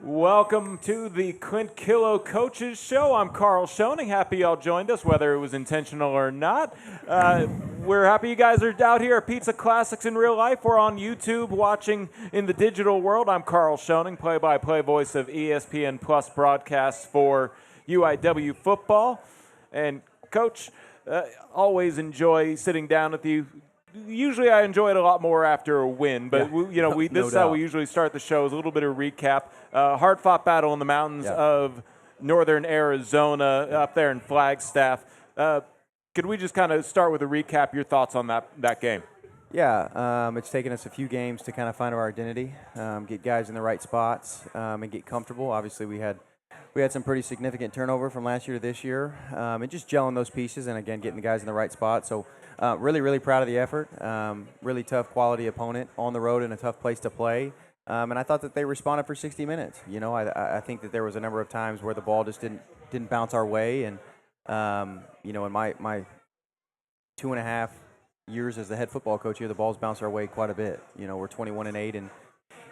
Welcome to the Clint Killough Coaches Show. I'm Carl Schoening. Happy y'all joined us, whether it was intentional or not. We're happy you guys are out here at Pizza Classics in real life. We're on YouTube watching in the digital world. I'm Carl Schoening, play-by-play voice of ESPN Plus broadcasts for UIW football. And, Coach, always enjoy sitting down with you. Usually I enjoy it a lot more after a win, but this is how we usually start the show, is a little bit of recap. Hard-fought battle in the mountains of northern Arizona up there in Flagstaff. Could we just kind of start with a recap, your thoughts on that game? Yeah, it's taken us a few games to kind of find our identity, get guys in the right spots, and get comfortable. Obviously, we had some pretty significant turnover from last year to this year, and just gelling those pieces and, again, getting the guys in the right spot. So really, really proud of the effort. Really tough quality opponent on the road in a tough place to play. And I thought that they responded for 60 minutes. You know, I think that there was a number of times where the ball just didn't bounce our way. And, in my 2.5 years as the head football coach here, the ball's bounced our way quite a bit. You know, we're 21-8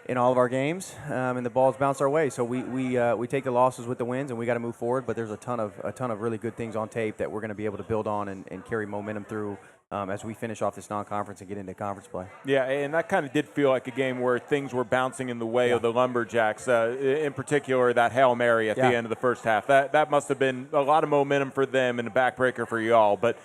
in all of our games, and the ball's bounced our way. So we take the losses with the wins, and we got to move forward. But there's a ton of really good things on tape that we're going to be able to build on and carry momentum through as we finish off this non-conference and get into conference play. Yeah, and that kind of did feel like a game where things were bouncing in the way of the Lumberjacks, in particular that Hail Mary at the end of the first half. That must have been a lot of momentum for them and a backbreaker for y'all. But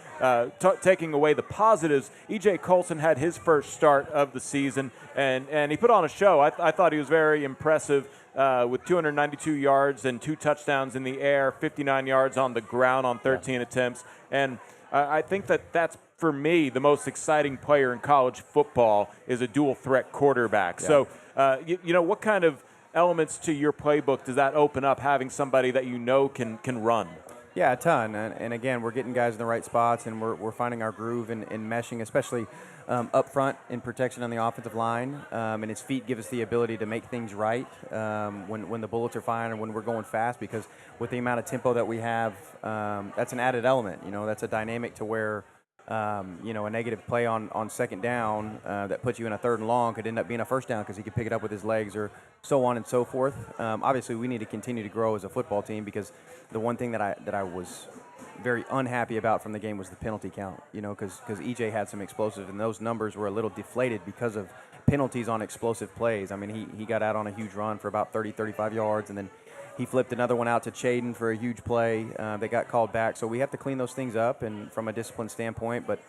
taking away the positives, E.J. Colson had his first start of the season, and he put on a show. I thought he was very impressive with 292 yards and 2 touchdowns in the air, 59 yards on the ground on 13 attempts. And I think that's, for me, the most exciting player in college football is a dual-threat quarterback. Yeah. So, what kind of elements to your playbook does that open up, having somebody that you know can run? Yeah, a ton. And again, we're getting guys in the right spots, and we're finding our groove and meshing, especially up front in protection on the offensive line. And his feet give us the ability to make things right when the bullets are flying and when we're going fast, because with the amount of tempo that we have, that's an added element. You know, that's a dynamic to where a negative play on second down that puts you in a 3rd and long could end up being a first down because he could pick it up with his legs, or so on and so forth. Obviously, we need to continue to grow as a football team, because the one thing that I was very unhappy about from the game was the penalty count. You know, because EJ had some explosives, and those numbers were a little deflated because of penalties on explosive plays. I mean, he got out on a huge run for about 35 yards, and then he flipped another one out to Chaden for a huge play that got called back. So we have to clean those things up, and from a discipline standpoint. But,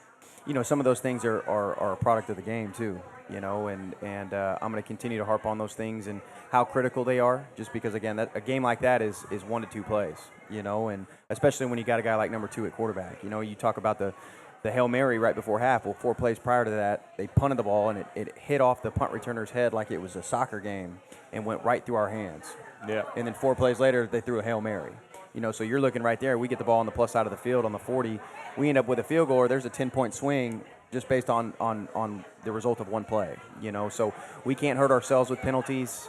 some of those things are a product of the game too, and I'm going to continue to harp on those things and how critical they are, just because, again, a game like that is 1 to 2 plays, and especially when you got a guy like number 2 at quarterback. You talk about the Hail Mary right before half. Well, 4 plays prior to that, they punted the ball, and it hit off the punt returner's head like it was a soccer game and went right through our hands. Yeah. And then 4 plays later, they threw a Hail Mary. So you're looking right there. We get the ball on the plus side of the field on the 40. We end up with a field goal, or there's a 10-point swing just based on the result of 1 play. So we can't hurt ourselves with penalties,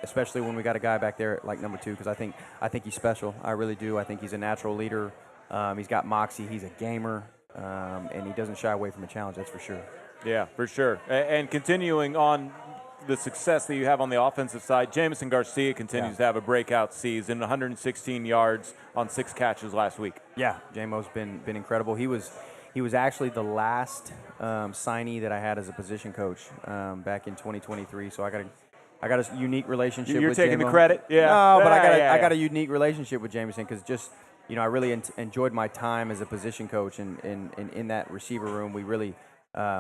especially when we got a guy back there like number 2, because I think he's special. I really do. I think he's a natural leader. He's got moxie. He's a gamer, and he doesn't shy away from a challenge. That's for sure. Yeah, for sure. And continuing on the success that you have on the offensive side, Jamison Garcia continues to have a breakout season, 116 yards on 6 catches last week. Yeah, Jamo's been incredible. He was actually the last signee that I had as a position coach back in 2023. So I got a unique relationship with Jamison. You're taking the credit? Yeah. No, but I got a unique relationship with Jamison, because just I really enjoyed my time as a position coach, and in that receiver room we really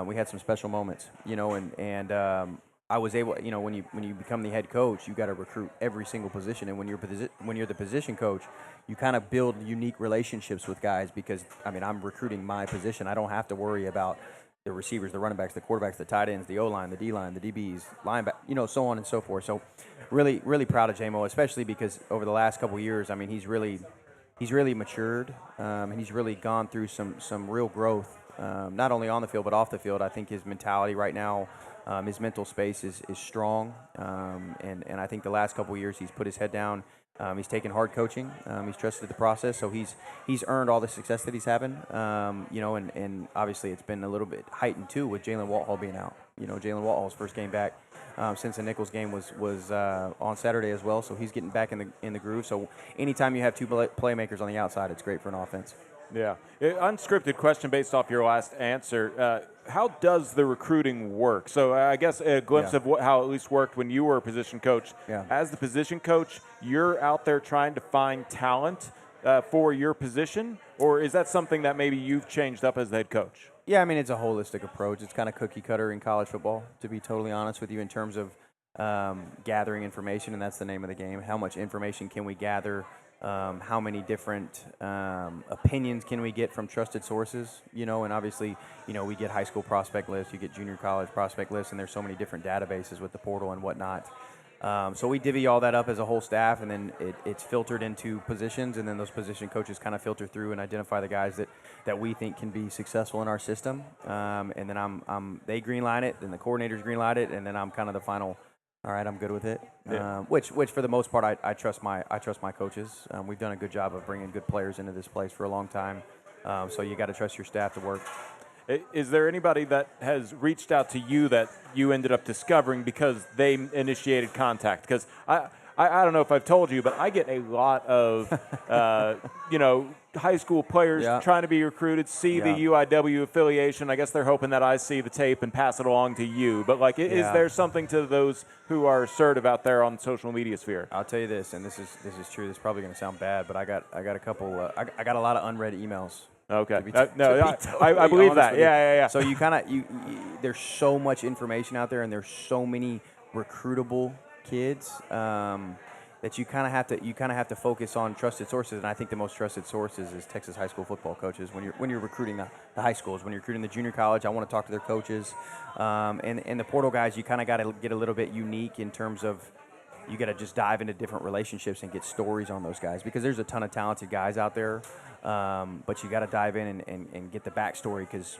we had some special moments, and I was able, when you become the head coach, you got to recruit every single position, and when you're the position coach, you kind of build unique relationships with guys, because I'm recruiting my position. I don't have to worry about the receivers, the running backs, the quarterbacks, the tight ends, the O-line, the D-line, the DBs, linebacker, so on and so forth. So really, really proud of JMO, especially because over the last couple of years, he's really matured, and he's really gone through some real growth, not only on the field but off the field. I think his mentality right now, his mental space is strong, and I think the last couple of years he's put his head down, He's taken hard coaching. He's trusted the process, so he's earned all the success that he's having. And obviously it's been a little bit heightened too with Jalen Walthall being out. Jalen Walthall's first game back since the Nichols game was on Saturday as well, so he's getting back in the groove. So anytime you have two playmakers on the outside, it's great for an offense. Yeah. Unscripted question based off your last answer. How does the recruiting work? So I guess a glimpse of how it at least worked when you were a position coach. Yeah. As the position coach, you're out there trying to find talent for your position, or is that something that maybe you've changed up as the head coach? Yeah, I mean, it's a holistic approach. It's kind of cookie cutter in college football, to be totally honest with you, in terms of gathering information, and that's the name of the game. How much information can we gather? How many different opinions can we get from trusted sources? And obviously, we get high school prospect lists, you get junior college prospect lists, and there's so many different databases with the portal and whatnot. So we divvy all that up as a whole staff, and then it's filtered into positions, and then those position coaches kind of filter through and identify the guys that we think can be successful in our system. And then they greenlight it, then the coordinators greenlight it, and then I'm kind of the final. All right, I'm good with it. Yeah. Which for the most part, I trust my coaches. We've done a good job of bringing good players into this place for a long time. So you got to trust your staff to work. Is there anybody that has reached out to you that you ended up discovering because they initiated contact? Because I don't know if I've told you, but I get a lot of high school players trying to be recruited, see the UIW affiliation. I guess they're hoping that I see the tape and pass it along to you. But is there something to those who are assertive out there on the social media sphere? I'll tell you this, and this is true. This is probably going to sound bad, but I got a couple. I got a lot of unread emails. Okay. I believe that. Yeah. So you there's so much information out there, and there's so many recruitable kids that you kind of have to focus on trusted sources. And I think the most trusted sources is Texas high school football coaches. When you're recruiting the high schools, when you're recruiting the junior college, I want to talk to their coaches. And the portal guys, you kind of got to get a little bit unique in terms of you got to just dive into different relationships and get stories on those guys, because there's a ton of talented guys out there. But you got to dive in and get the backstory, because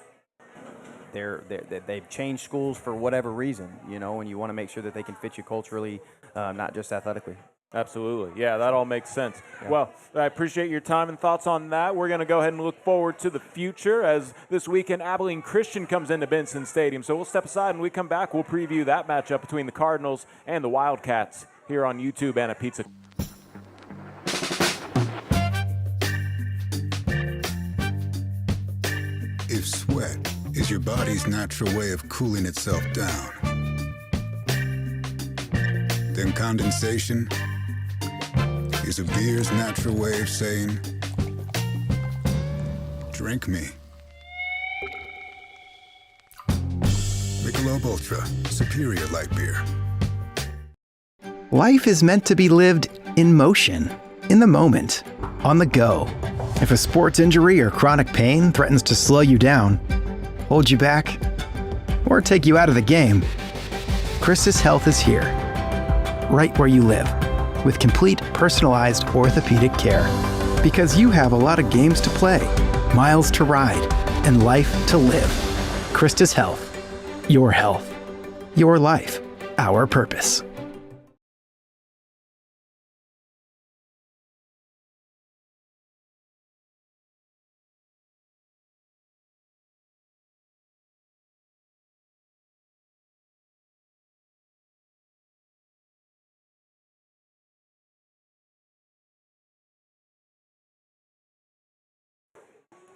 they've changed schools for whatever reason, and you want to make sure that they can fit you culturally, not just athletically. Absolutely. Yeah, that all makes sense. Yeah. Well, I appreciate your time and thoughts on that. We're going to go ahead and look forward to the future as this weekend Abilene Christian comes into Benson Stadium. So we'll step aside, and when we come back, we'll preview that matchup between the Cardinals and the Wildcats here on YouTube and at Pizza. If sweat is your body's natural way of cooling itself down, then condensation is a beer's natural way of saying, drink me. Michelob Ultra, superior light beer. Life is meant to be lived in motion, in the moment, on the go. If a sports injury or chronic pain threatens to slow you down, hold you back, or take you out of the game, Christus Health is here, right where you live, with complete personalized orthopedic care. Because you have a lot of games to play, miles to ride, and life to live. Christus Health. Your health. Your life. Our purpose.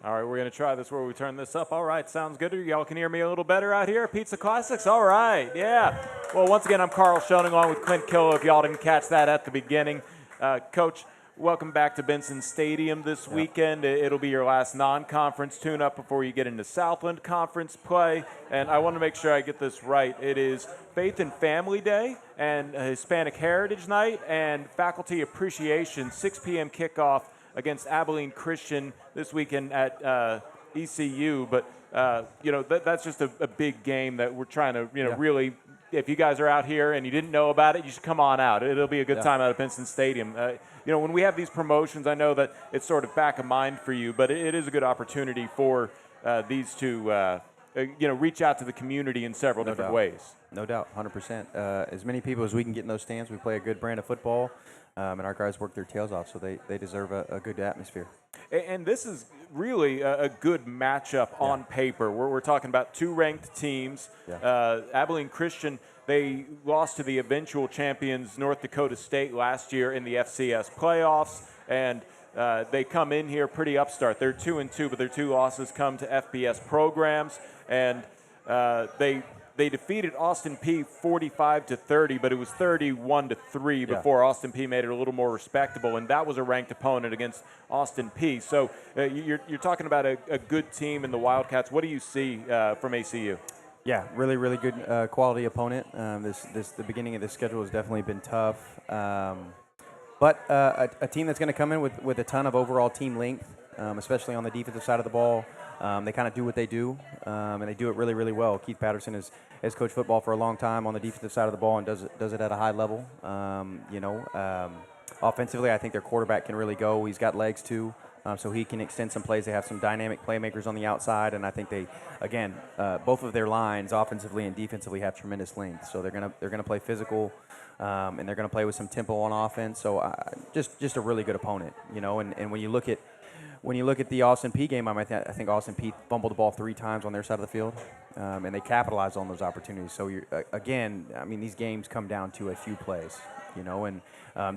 All right, we're going to try this where we turn this up. All right, sounds good. Y'all can hear me a little better out here at Pizza Classics? All right, yeah. Well, once again, I'm Carl Schoening along with Clint Killough, if y'all didn't catch that at the beginning. Coach, welcome back to Benson Stadium this weekend. It'll be your last non-conference tune-up before you get into Southland Conference play. And I want to make sure I get this right. It is Faith and Family Day and Hispanic Heritage Night and Faculty Appreciation, 6 p.m. kickoff against Abilene Christian this weekend at ECU. But, that's just a big game that we're trying to, really, if you guys are out here and you didn't know about it, you should come on out. It'll be a good time out at Benson Stadium. When we have these promotions, I know that it's sort of back of mind for you, but it is a good opportunity for these to, reach out to the community in several different ways. No doubt, 100%. As many people as we can get in those stands, we play a good brand of football. and our guys work their tails off, so they deserve a good atmosphere. And this is really a good matchup on paper. We're talking about two ranked teams. Yeah. Abilene Christian, they lost to the eventual champions North Dakota State last year in the FCS playoffs, and they come in here pretty upstart. They're 2-2, but their two losses come to FBS programs, and they defeated Austin Peay 45-30, but it was 31-3 before Austin Peay made it a little more respectable, and that was a ranked opponent against Austin Peay. So you're talking about a good team in the Wildcats. What do you see from ACU? Yeah, really, really good quality opponent. The beginning of this schedule has definitely been tough. But a team that's going to come in with a ton of overall team length, especially on the defensive side of the ball. They kind of do what they do, and they do it really, really well. Keith Patterson has coached football for a long time on the defensive side of the ball and does it at a high level. Offensively, I think their quarterback can really go. He's got legs too, so he can extend some plays. They have some dynamic playmakers on the outside, and I think they, again, both of their lines, offensively and defensively, have tremendous length. So they're gonna play physical, and they're gonna play with some tempo on offense. So just a really good opponent, And when you look at the Austin Peay game, I think Austin Peay fumbled the ball 3 times on their side of the field, and they capitalized on those opportunities. So these games come down to a few plays, and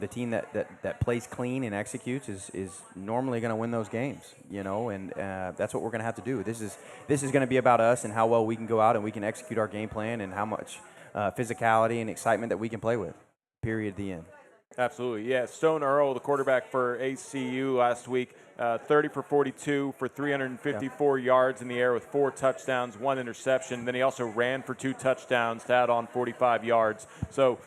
the team that plays clean and executes is normally going to win those games, and that's what we're going to have to do. This is going to be about us and how well we can go out and we can execute our game plan and how much physicality and excitement that we can play with. Period. The end. Absolutely, yeah. Stone Earl, the quarterback for ACU last week, 30 for 42 for 354 yards in the air with 4 touchdowns, 1 interception. Then he also ran for 2 touchdowns to add on 45 yards. So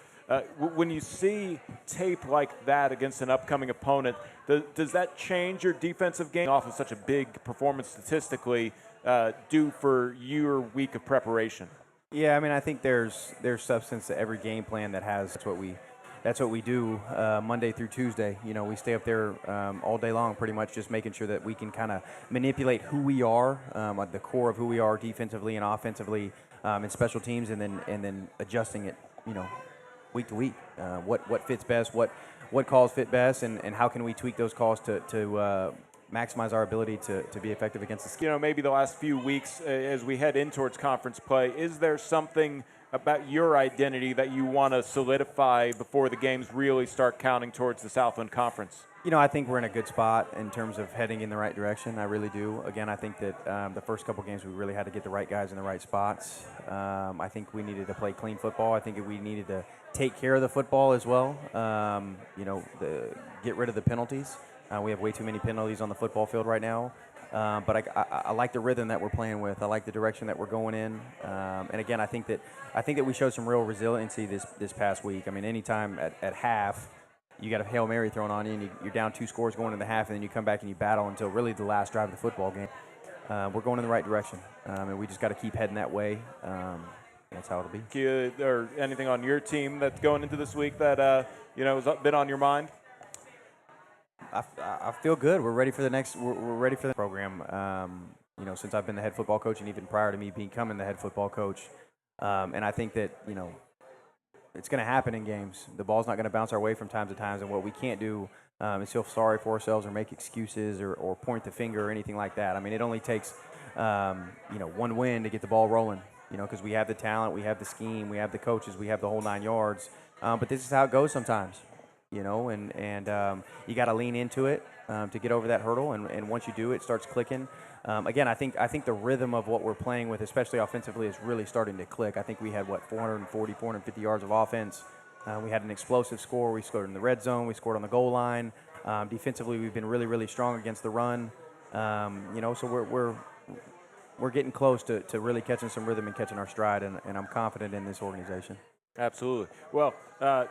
when you see tape like that against an upcoming opponent, does that change your defensive game off of such a big performance statistically due for your week of preparation? Yeah, I think there's substance to every game plan that has. That's what we do Monday through Tuesday. We stay up there all day long, pretty much just making sure that we can kind of manipulate who we are, the core of who we are defensively and offensively in special teams, and then adjusting it, week to week. What fits best, what calls fit best, and how can we tweak those calls to maximize our ability to be effective against the maybe the last few weeks as we head in towards conference play, is there something about your identity that you want to solidify before the games really start counting towards the Southland Conference? I think we're in a good spot in terms of heading in the right direction. I really do. Again, I think that the first couple games we really had to get the right guys in the right spots. I think we needed to play clean football. I think we needed to take care of the football as well. Get rid of the penalties. We have way too many penalties on the football field right now. But I like the rhythm that we're playing with. I like the direction that we're going in. And again, I think that we showed some real resiliency this past week. Anytime at half, you got a Hail Mary thrown on you, and you're down 2 scores going into the half, and then you come back and you battle until really the last drive of the football game. We're going in the right direction, and we just got to keep heading that way. That's how it'll be. Or anything on your team that's going into this week that has been on your mind? I feel good. We're ready for we're ready for the program. Since I've been the head football coach, and even prior to me becoming the head football coach, and I think that it's going to happen in games. The ball's not going to bounce our way from time to time, and what we can't do is feel sorry for ourselves or make excuses or point the finger or anything like that. It only takes one win to get the ball rolling. Because we have the talent, we have the scheme, we have the coaches, we have the whole 9 yards. But this is how it goes sometimes. And you got to lean into it to get over that hurdle. And once you do, it starts clicking. Again, I think the rhythm of what we're playing with, especially offensively, is really starting to click. I think we had 450 yards of offense. We had an explosive score. We scored in the red zone. We scored on the goal line. Defensively, we've been really, really strong against the run. So we're getting close to really catching some rhythm and catching our stride. And I'm confident in this organization. Absolutely. Well,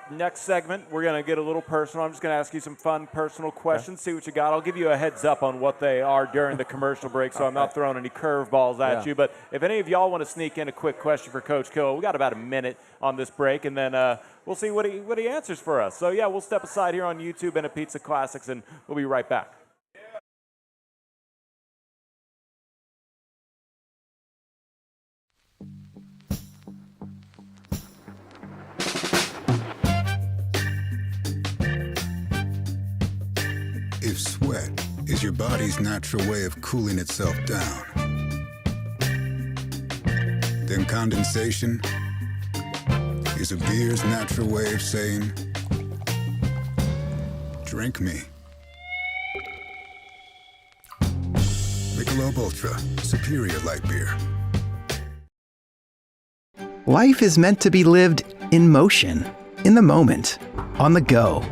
next segment, we're going to get a little personal. I'm just going to ask you some fun personal questions, see what you got. I'll give you a heads up on what they are during the commercial break, so I'm not throwing any curveballs at you. But if any of y'all want to sneak in a quick question for Coach Killough, we got about a minute on this break, and then we'll see what he answers for us. So, yeah, we'll step aside here on YouTube and at Pizza Classics, and we'll be right back. is your body's natural way of cooling itself down. Then condensation is a beer's natural way of saying, drink me. Michelob Ultra, superior light beer. Life is meant to be lived in motion, in the moment, on the go.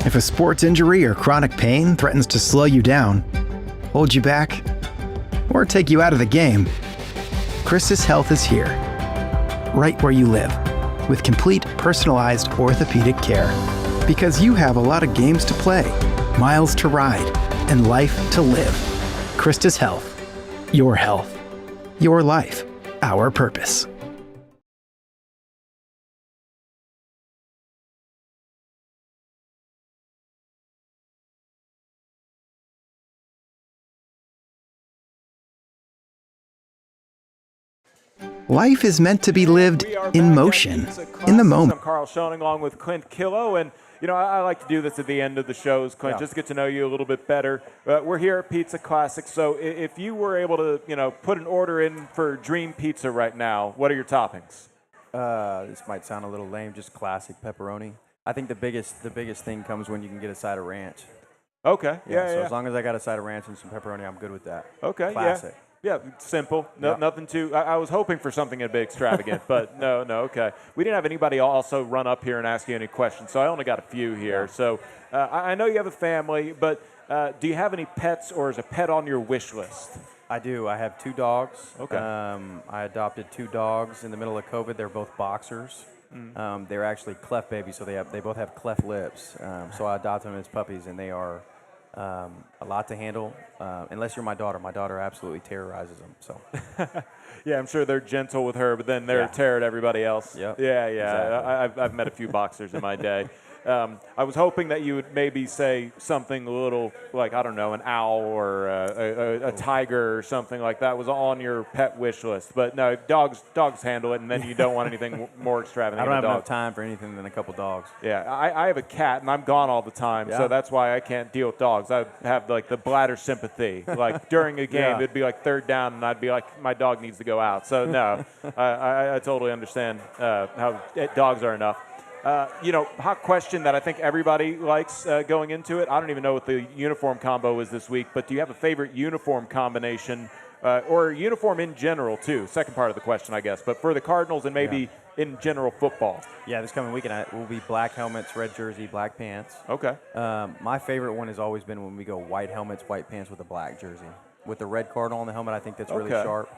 If a sports injury or chronic pain threatens to slow you down, hold you back, or take you out of the game, Christus Health is here, right where you live, with complete personalized orthopedic care. Because you have a lot of games to play, miles to ride, and life to live. Christus Health. Your health. Your life. Our purpose. Life is meant to be lived in motion, in the moment. I'm Carl Schoening along with Clint Killough, and I like to do this at the end of the shows, Clint, just to get to know you a little bit better. We're here at Pizza Classic, so if you were able to, put an order in for Dream Pizza right now, what are your toppings? This might sound a little lame, just classic pepperoni. I think the biggest thing comes when you can get a side of ranch. Okay, So as long as I got a side of ranch and some pepperoni, I'm good with that. Okay, classic. Yeah, simple. Nothing too. I was hoping for something a bit extravagant, but no. Okay, we didn't have anybody also run up here and ask you any questions, so I only got a few here. Yeah. So I know you have a family, but do you have any pets, or is a pet on your wish list? I do. I have 2 dogs. Okay. I adopted 2 dogs in the middle of COVID. They're both boxers. They're actually cleft babies, so they both have cleft lips. So I adopted them as puppies, and they are a lot to handle. Unless you're my daughter. My daughter absolutely terrorizes them. So. Yeah, I'm sure they're gentle with her, but then they're a terror to everybody else. Yep. Yeah. Exactly. I've met a few boxers in my day. I was hoping that you would maybe say something a little like, I don't know, an owl or a tiger or something like that was on your pet wish list. But no, dogs handle it, and then you don't want anything more extravagant. I don't have enough enough time for anything than a couple dogs. Yeah, I have a cat, and I'm gone all the time, so that's why I can't deal with dogs. I have, like, the bladder sympathy. Like, during a game, it'd be, like, 3rd down, and I'd be like, my dog needs to go out. So, no, I totally understand how dogs are enough. Hot question that I think everybody likes going into it. I don't even know what the uniform combo is this week, but do you have a favorite uniform combination or uniform in general, too? Second part of the question, I guess. But for the Cardinals and maybe in general football. Yeah, this coming weekend will be black helmets, red jersey, black pants. Okay. My favorite one has always been when we go white helmets, white pants with a black jersey. With the red cardinal on the helmet, I think that's really sharp.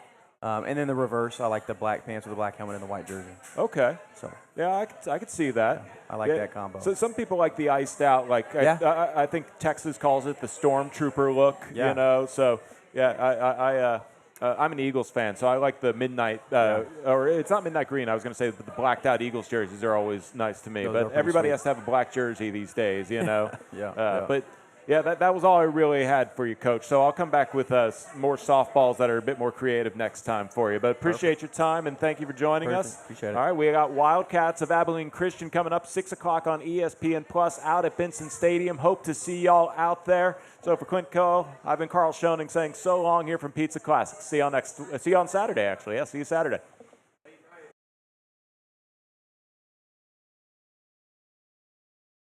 And then the reverse, I like the black pants with the black helmet and the white jersey. Okay. So yeah, I could see that. I like that combo. So some people like the iced out, like I think Texas calls it the stormtrooper look. Yeah. So I'm an Eagles fan, so I like the midnight, or it's not midnight green. I was going to say the blacked out Eagles jerseys are always nice to me, but everybody has to have a black jersey these days, But. Yeah, that was all I really had for you, Coach. So I'll come back with more softballs that are a bit more creative next time for you. But appreciate your time, and thank you for joining us. Appreciate it. All right, we got Wildcats of Abilene Christian coming up 6 o'clock on ESPN Plus out at Benson Stadium. Hope to see y'all out there. So for Clint Killough, I've been Carl Schoening saying so long here from Pizza Classic. See you on Saturday, actually. Yeah, see you Saturday.